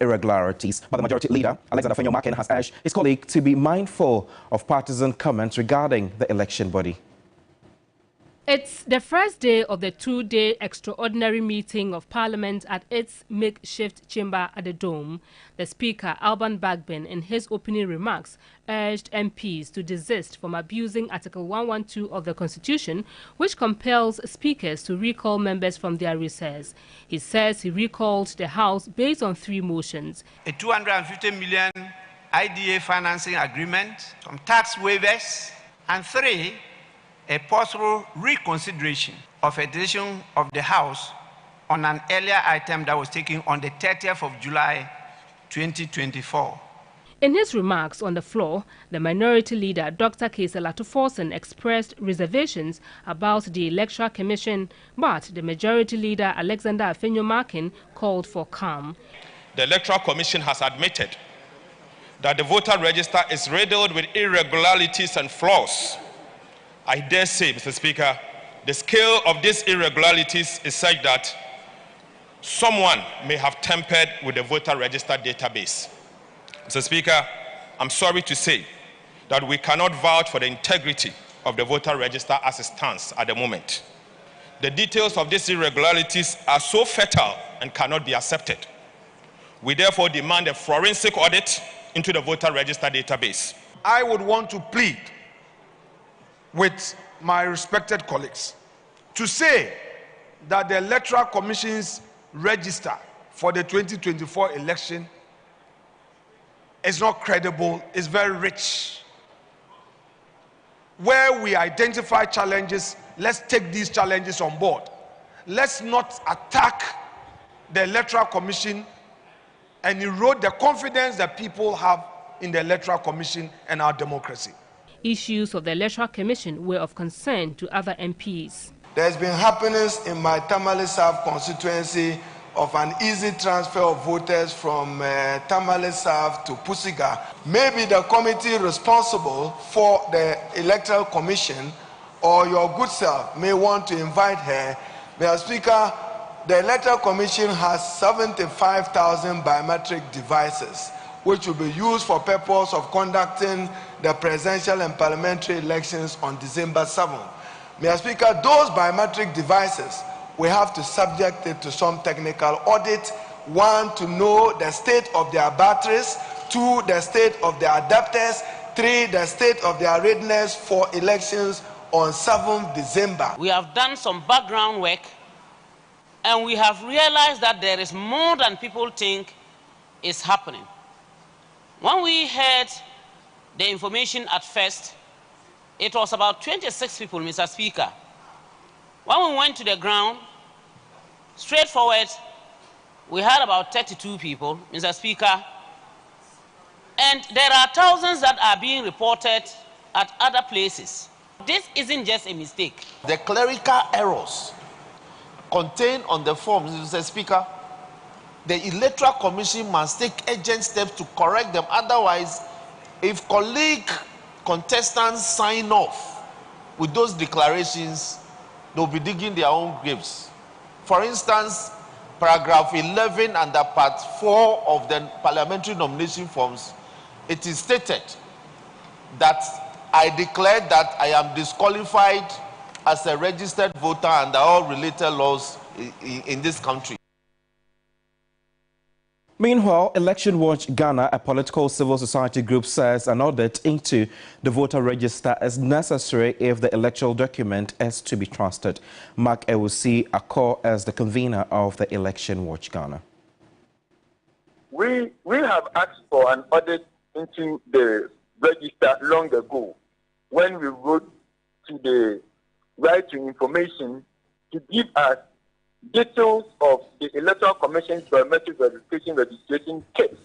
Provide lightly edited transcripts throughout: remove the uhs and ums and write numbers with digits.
irregularities. But the Majority Leader, Alexander Afenyo-Markin, has urged his colleague to be mindful of partisan comments regarding the election body. It's the first day of the two-day extraordinary meeting of Parliament at its makeshift chamber at the Dome. The Speaker, Alban Bagbin, in his opening remarks, urged MPs to desist from abusing Article 112 of the Constitution, which compels speakers to recall members from their recess. He says he recalled the House based on 3 motions. A 250 million IDA financing agreement, some tax waivers, and 3, a possible reconsideration of a decision of the House on an earlier item that was taken on the 30th of July 2024. In his remarks on the floor, the Minority Leader, Dr. Kaysel Atuforsen, expressed reservations about the Electoral Commission, but the Majority Leader, Alexander Afenyo-Markin, called for calm. The Electoral Commission has admitted that the voter register is riddled with irregularities and flaws. I dare say, Mr. Speaker, the scale of these irregularities is such that someone may have tampered with the voter register database. Mr. Speaker, I'm sorry to say that we cannot vouch for the integrity of the voter register as it stands at the moment. The details of these irregularities are so fatal and cannot be accepted. We therefore demand a forensic audit into the voter register database. I would want to plead with my respected colleagues to say that the Electoral Commission's register for the 2024 election is not credible, it's very rich. Where we identify challenges, let's take these challenges on board. Let's not attack the Electoral Commission and erode the confidence that people have in the Electoral Commission and our democracy. Issues of the Electoral Commission were of concern to other MPs. There's been happenings in my Tamale South constituency of an easy transfer of voters from Tamale South to Pusiga. Maybe the committee responsible for the Electoral Commission or your good self may want to invite her. Mr. Speaker, the Electoral Commission has 75,000 biometric devices which will be used for purpose of conducting the presidential and parliamentary elections on December 7th. Mr. Speaker, those biometric devices, we have to subject it to some technical audit. 1, to know the state of their batteries. 2, the state of their adapters. 3, the state of their readiness for elections on 7th December. We have done some background work and we have realized that there is more than people think is happening. When we heard the information at first, it was about 26 people, Mr. Speaker. When we went to the ground, straightforward, we had about 32 people, Mr. Speaker. And there are thousands that are being reported at other places. This isn't just a mistake. The clerical errors contained on the forms, Mr. Speaker, the Electoral Commission must take urgent steps to correct them. Otherwise, if colleague contestants sign off with those declarations, they'll be digging their own graves. For instance, paragraph 11 under part 4 of the parliamentary nomination forms, it is stated that I declare that I am disqualified as a registered voter under all related laws in this country. Meanwhile, Election Watch Ghana, a political civil society group, says an audit into the voter register is necessary if the electoral document is to be trusted. Mark Ewusi Akor as the convener of the Election Watch Ghana. We have asked for an audit into the register long ago when we wrote to the Right to Information to give us details of the Electoral Commission's biometric registration kit,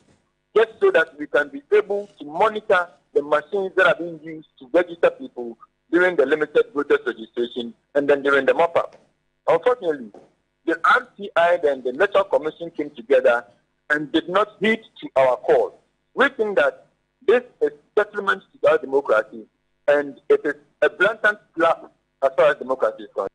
just so that we can be able to monitor the machines that are being used to register people during the limited voters registration and then during the mop-up. Unfortunately, the RTI and the Electoral Commission came together and did not heed to our call. We think that this is settlement to our democracy, and it is a blatant slap as far as democracy is concerned.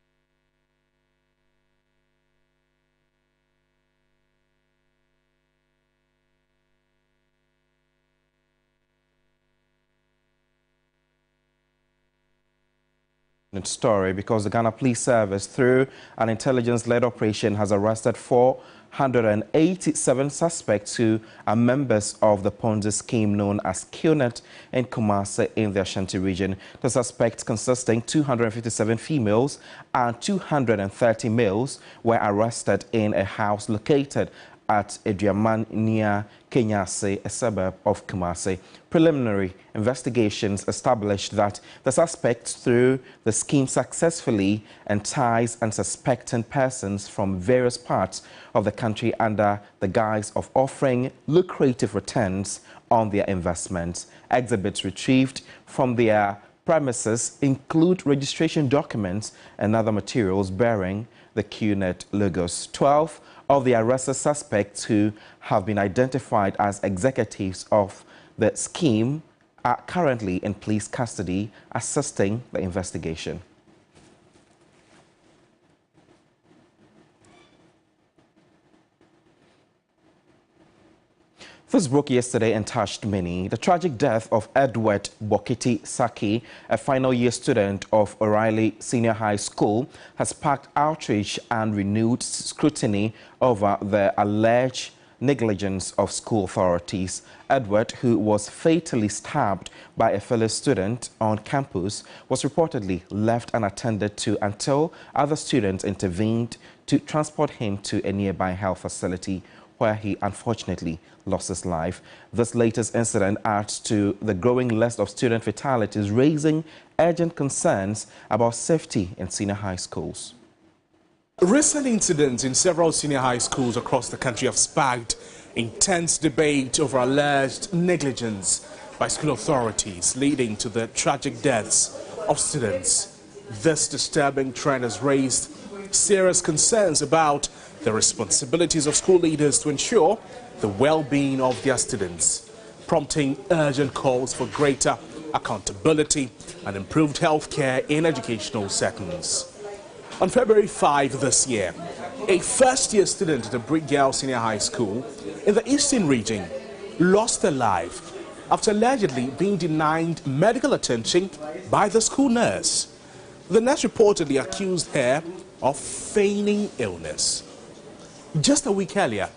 Story because the Ghana Police Service, through an intelligence-led operation, has arrested 487 suspects who are members of the Ponzi scheme known as QNet in Kumasi in the Ashanti region. The suspects, consisting 257 females and 230 males, were arrested in a house located at Ediaman near Kenyase, a suburb of Kumasi. Preliminary investigations established that the suspects, through the scheme, successfully enticed unsuspecting persons from various parts of the country under the guise of offering lucrative returns on their investments. Exhibits retrieved from their premises include registration documents and other materials bearing the QNet logos. 12 of the arrested suspects, who have been identified as executives of the scheme, are currently in police custody assisting the investigation. This broke yesterday and touched many. The tragic death of Edward Bokiti Saki, a final year student of O'Reilly Senior High School, has sparked outrage and renewed scrutiny over the alleged negligence of school authorities. Edward, who was fatally stabbed by a fellow student on campus, was reportedly left unattended to until other students intervened to transport him to a nearby health facility, where he unfortunately lost his life. This latest incident adds to the growing list of student fatalities, raising urgent concerns about safety in senior high schools. Recent incidents in several senior high schools across the country have sparked intense debate over alleged negligence by school authorities, leading to the tragic deaths of students. This disturbing trend has raised serious concerns about the responsibilities of school leaders to ensure the well-being of their students, prompting urgent calls for greater accountability and improved health care in educational settings. On February 5 this year, a first-year student at the Brigale Senior High School in the Eastern region lost her life after allegedly being denied medical attention by the school nurse. The nurse reportedly accused her of feigning illness. Just a week earlier,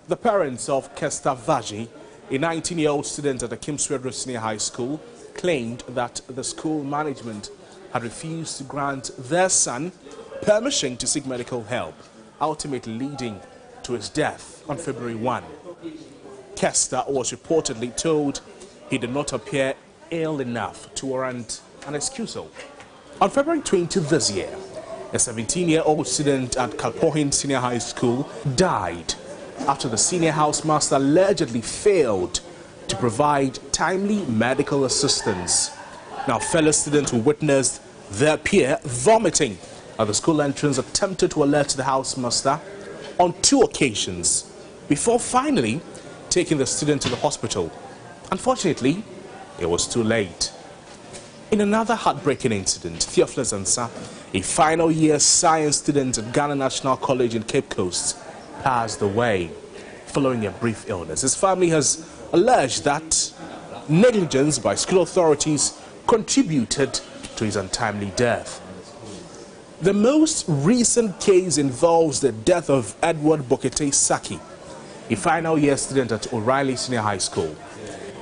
the parents of Kester Vaji, a 19-year-old student at the Kimswedro Senior High School, claimed that the school management had refused to grant their son permission to seek medical help, ultimately leading to his death on February 1. Kester was reportedly told he did not appear ill enough to warrant an excusal. On February 20 this year, a 17-year-old student at Kalpohin Senior High School died after the senior housemaster allegedly failed to provide timely medical assistance. Now, fellow students who witnessed their peer vomiting at the school entrance attempted to alert the housemaster on 2 occasions before finally taking the student to the hospital. Unfortunately, it was too late. In another heartbreaking incident, Theophilus Ansa, a final year science student at Ghana National College in Cape Coast, passed away following a brief illness. His family has alleged that negligence by school authorities contributed to his untimely death. The most recent case involves the death of Edward Bokiti Saki, a final year student at O'Reilly Senior High School.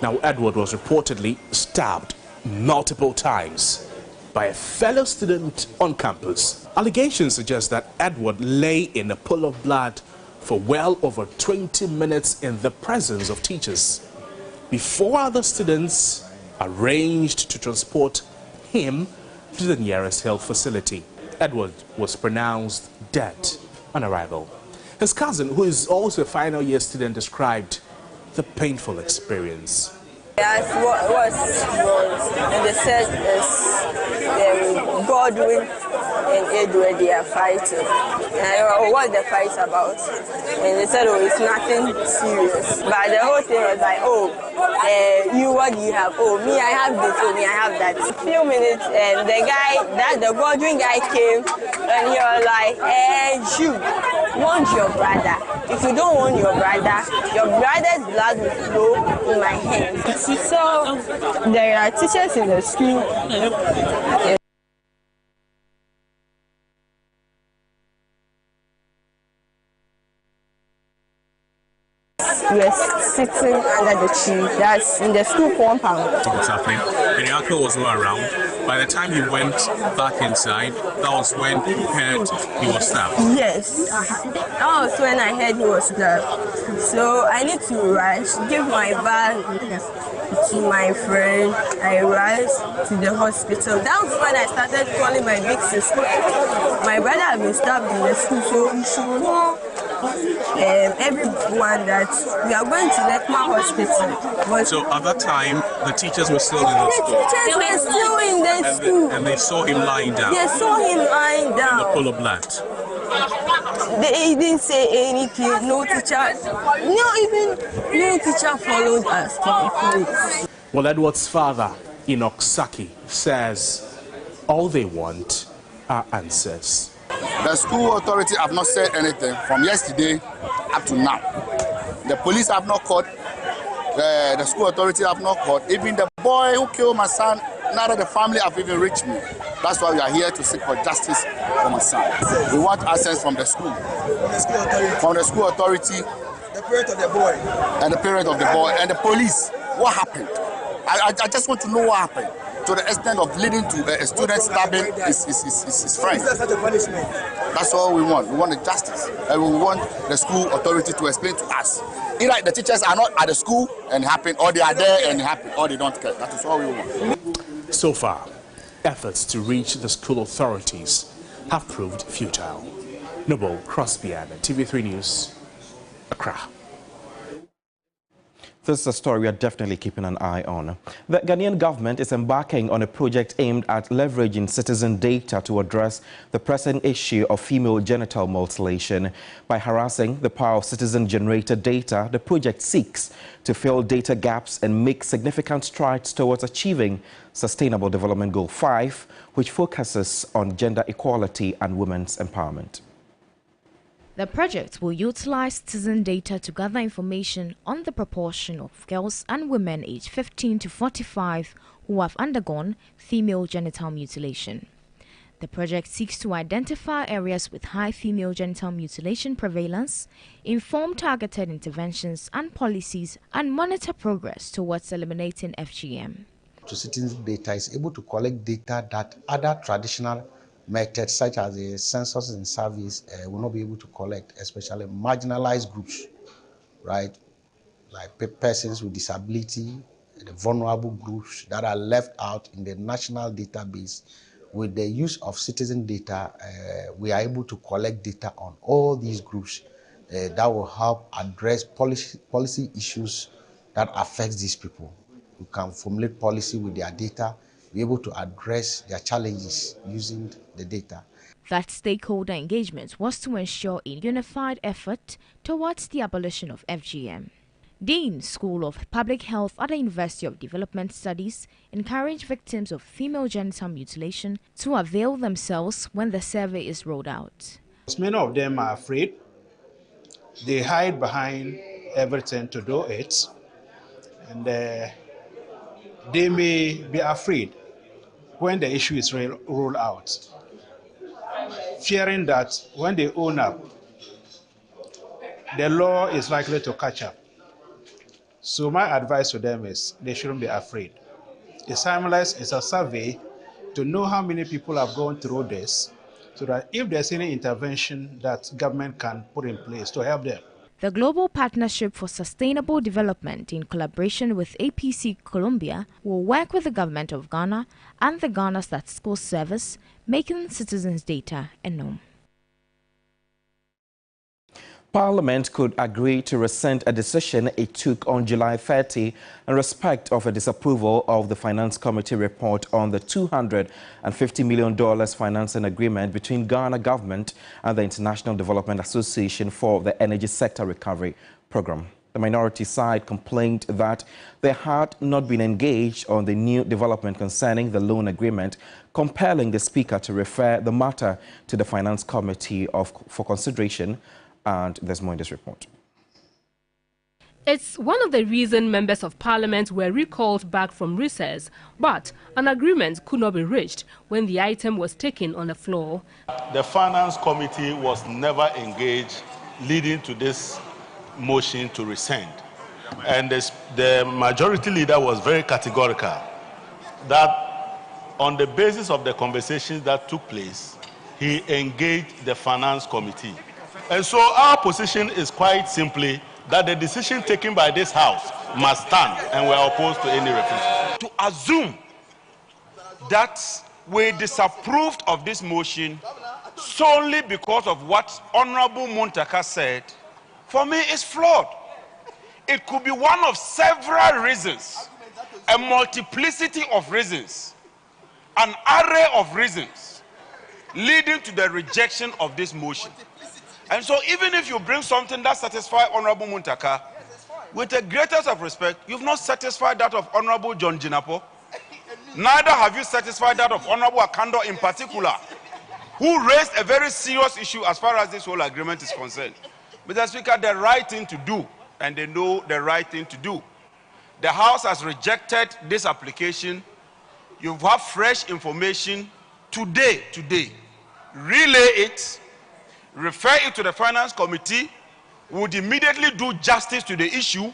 Now, Edward was reportedly stabbed multiple times by a fellow student on campus. Allegations suggest that Edward lay in a pool of blood for well over 20 minutes in the presence of teachers before other students arranged to transport him to the nearest health facility. Edward was pronounced dead on arrival. His cousin, who is also a final year student, described the painful experience. Yes, what was and they said is Godwin and Edward, they are fighting. And what the fight about? And they said, oh, it's nothing serious. But the whole thing was like, oh, what do you have? Oh, me, I have this, oh, me, I have that. A few minutes, and the Godwin guy came, and he was like, you want your brother. If you don't want your brother's blood will flow in my hands. So there are teachers in the school. we were sitting under the tree. That's in the school compound. What's happening? And your uncle was not around. By the time you went back inside, that was when you heard he was stabbed. Yes, that was when I heard he was stabbed. So I need to rush, give my bag to my friend. I rushed to the hospital. That was when I started calling my big sister. My brother had been stabbed in the school, so we should call everyone that we are going to Lekma Hospital. But so at that time, the teachers were still in the school? The teachers were still in the school. And they saw him lying down? They saw him lying down. In the pool of blood? They didn't say anything. No teacher followed us. Well, Edward's father, Enoch Saki, says all they want are answers. The school authority have not said anything from yesterday up to now. The police have not caught, the school authority have not caught. Even the boy who killed my son, neither the family have even reached me. That's why we are here to seek for justice for my son. We want access from the school. From the school authority. The parent of the boy. And the parent of the boy. And the police. What happened? I just want to know what happened. To the extent of leading to a student stabbing his friend. Is that such a punishment? That's all we want. We want the justice. And we want the school authority to explain to us. Either the teachers are not at the school and it happened, or they are there and it happened, or they don't care. That is all we want. So far, efforts to reach the school authorities have proved futile. Noble Crosby, TV3 News, Accra. This is a story we are definitely keeping an eye on. The Ghanaian government is embarking on a project aimed at leveraging citizen data to address the pressing issue of female genital mutilation. By harnessing the power of citizen-generated data, the project seeks to fill data gaps and make significant strides towards achieving Sustainable Development Goal 5, which focuses on gender equality and women's empowerment. The project will utilize citizen data to gather information on the proportion of girls and women aged 15 to 45 who have undergone female genital mutilation. The project seeks to identify areas with high female genital mutilation prevalence, inform targeted interventions and policies, and monitor progress towards eliminating FGM. Citizen data is able to collect data that other traditional methods such as the census and surveys will not be able to collect, especially marginalized groups, right? Like persons with disability, the vulnerable groups that are left out in the national database. With the use of citizen data, we are able to collect data on all these groups that will help address policy issues that affect these people. We can formulate policy with their data, be able to address their challenges using the data. That stakeholder engagement was to ensure a unified effort towards the abolition of FGM. Dean, School of Public Health at the University of Development Studies, encouraged victims of female genital mutilation to avail themselves when the survey is rolled out. Many of them are afraid. They hide behind everything to do it, and they may be afraid when the issue is rolled out, fearing that when they own up, the law is likely to catch up. So my advice to them is they shouldn't be afraid. It's harmless, it's a survey to know how many people have gone through this, so that if there's any intervention that government can put in place to help them. The Global Partnership for Sustainable Development, in collaboration with APC Colombia, will work with the government of Ghana and the Ghana Statistical Service, making citizens' data a norm. Parliament could agree to rescind a decision it took on July 30 in respect of a disapproval of the Finance Committee report on the $250 million financing agreement between Ghana government and the International Development Association for the Energy Sector Recovery Program. The minority side complained that they had not been engaged on the new development concerning the loan agreement, compelling the Speaker to refer the matter to the Finance Committee for consideration. And there's more in this report. It's one of the reasons members of parliament were recalled back from recess, but an agreement could not be reached when the item was taken on the floor. The Finance Committee was never engaged, leading to this motion to rescind. And the majority leader was very categorical that on the basis of the conversations that took place, he engaged the finance committee. And so our position is quite simply that the decision taken by this House must stand, and we are opposed to any refusal. To assume that we disapproved of this motion solely because of what Honorable Muntaka said, for me is flawed. It could be one of several reasons, a multiplicity of reasons, an array of reasons leading to the rejection of this motion. And so even if you bring something that satisfies Honorable Muntaka, with the greatest of respect, you've not satisfied that of Honorable John Jinapo. Neither have you satisfied that of Honorable Akando in particular, who raised a very serious issue as far as this whole agreement is concerned. Mr. Speaker, the right thing to do, and they know the right thing to do. The House has rejected this application. You have fresh information today. Relay it, refer it to the Finance Committee, would immediately do justice to the issue,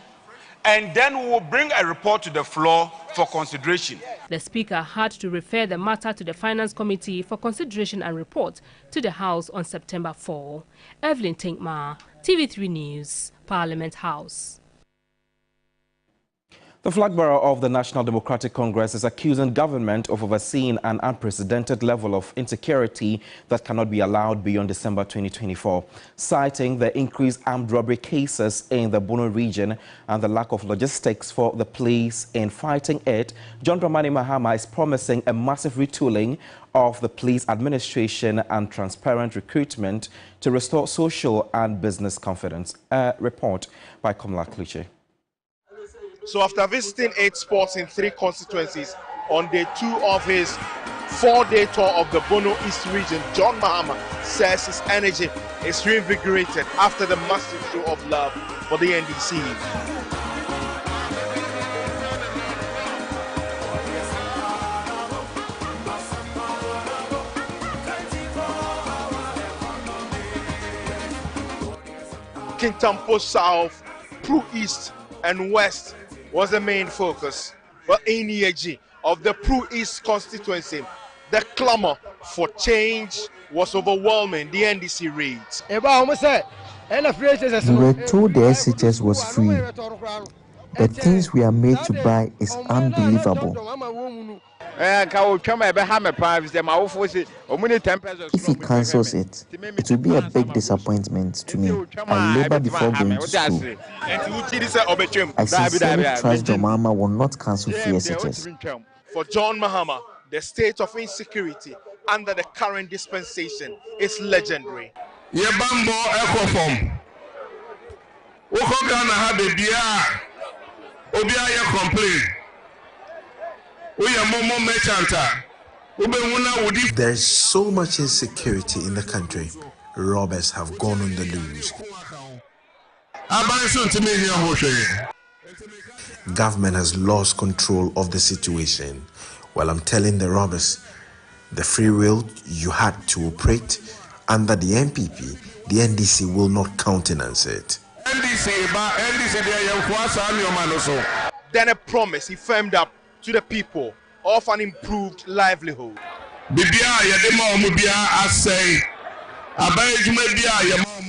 and then we will bring a report to the floor for consideration. The Speaker had to refer the matter to the Finance Committee for consideration and report to the House on September 4. Evelyn Tinkma, TV3 News, Parliament House. The flag bearer of the National Democratic Congress is accusing government of overseeing an unprecedented level of insecurity that cannot be allowed beyond December 2024. Citing the increased armed robbery cases in the Bono region and the lack of logistics for the police in fighting it, John Dramani Mahama is promising a massive retooling of the police administration and transparent recruitment to restore social and business confidence. A report by Kamala Kluche. So after visiting 8 spots in 3 constituencies on day 2 of his 4-day tour of the Bono East region, John Mahama says his energy is reinvigorated after the massive show of love for the NDC. Kintampo South, Pru East and West was the main focus. But in EAG of the Pru East constituency, the clamor for change was overwhelming the NDC reads. We were told the SHS was free. The things we are made to buy is unbelievable. If he cancels it, it will be a big disappointment to me. I labor before going to school. I sincerely trust John Mahama will not cancel free SHS. For John Mahama, the state of insecurity under the current dispensation is legendary. There's so much insecurity in the country. Robbers have gone on the loose. Government has lost control of the situation. Well, I'm telling the robbers, the free will you had to operate under the NPP, the NDC will not countenance it. Then a promise he firmed up to the people of an improved livelihood.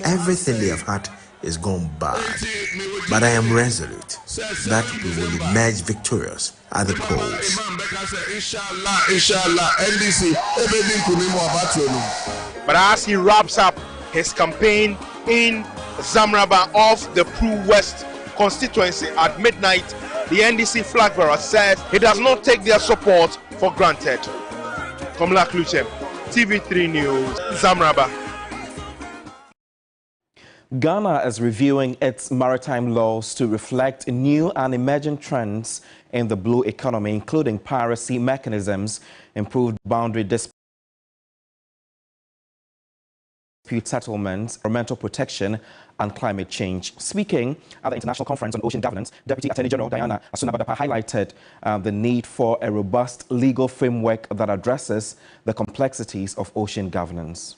Everything they have had is gone bad, but I am resolute that we will emerge victorious at the polls. But as he wraps up his campaign in Zamraba of the Pru West constituency at midnight, the NDC flag bearer says he does not take their support for granted. Kamala Kluche, TV3 News, Zamraba. Ghana is reviewing its maritime laws to reflect new and emerging trends in the blue economy, including piracy mechanisms, improved boundary dispute settlements, environmental protection, and climate change. Speaking at the International Conference on Ocean Governance, Deputy Attorney General Diana Asunabadapa highlighted the need for a robust legal framework that addresses the complexities of ocean governance.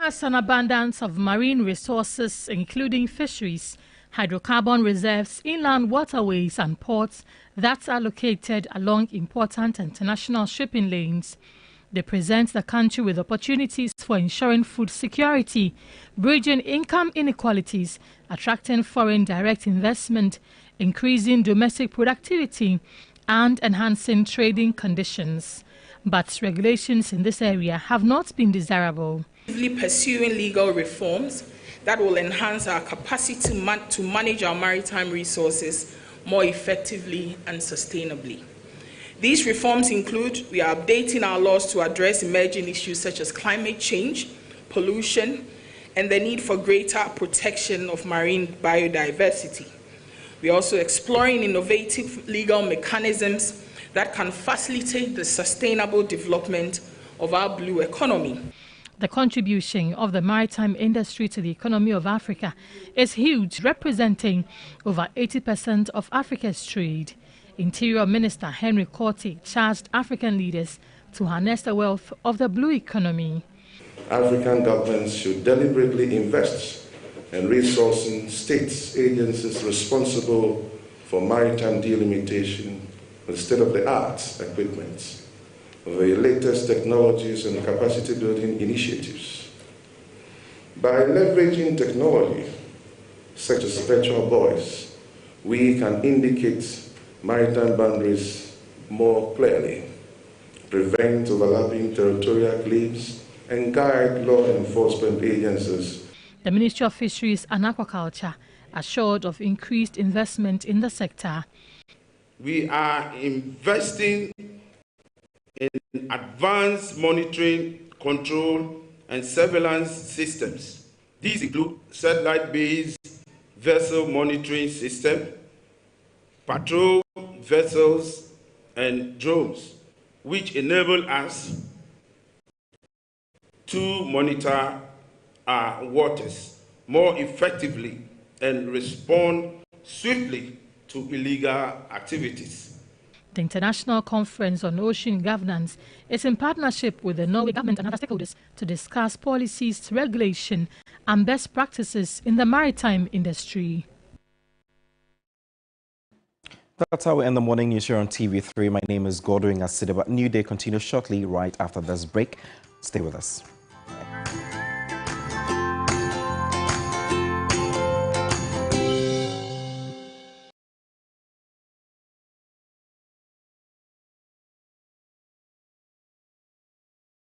As an abundance of marine resources, including fisheries, hydrocarbon reserves, inland waterways and ports that are located along important international shipping lanes. They present the country with opportunities for ensuring food security, bridging income inequalities, attracting foreign direct investment, increasing domestic productivity, and enhancing trading conditions. But regulations in this area have not been desirable. Pursuing legal reforms that will enhance our capacity to manage our maritime resources more effectively and sustainably. These reforms include we are updating our laws to address emerging issues such as climate change, pollution, and the need for greater protection of marine biodiversity. We are also exploring innovative legal mechanisms that can facilitate the sustainable development of our blue economy. The contribution of the maritime industry to the economy of Africa is huge, representing over 80% of Africa's trade. Interior Minister Henry Korte charged African leaders to harness the wealth of the blue economy. African governments should deliberately invest in resourcing states, agencies responsible for maritime delimitation with state-of-the-art equipment, the latest technologies and capacity-building initiatives. By leveraging technology, such as virtual buoys, we can indicate maritime boundaries more clearly, prevent overlapping territorial claims, and guide law enforcement agencies. The Ministry of Fisheries and Aquaculture assured of increased investment in the sector. We are investing in advanced monitoring, control, and surveillance systems. These include satellite-based vessel monitoring system, patrol vessels, and drones, which enable us to monitor our waters more effectively and respond swiftly to illegal activities. The International Conference on Ocean Governance is in partnership with the Norway government and other stakeholders to discuss policies, regulation, and best practices in the maritime industry. That's how we end the morning news here on TV3. My name is Godwin Asideba. New Day continues shortly right after this break. Stay with us.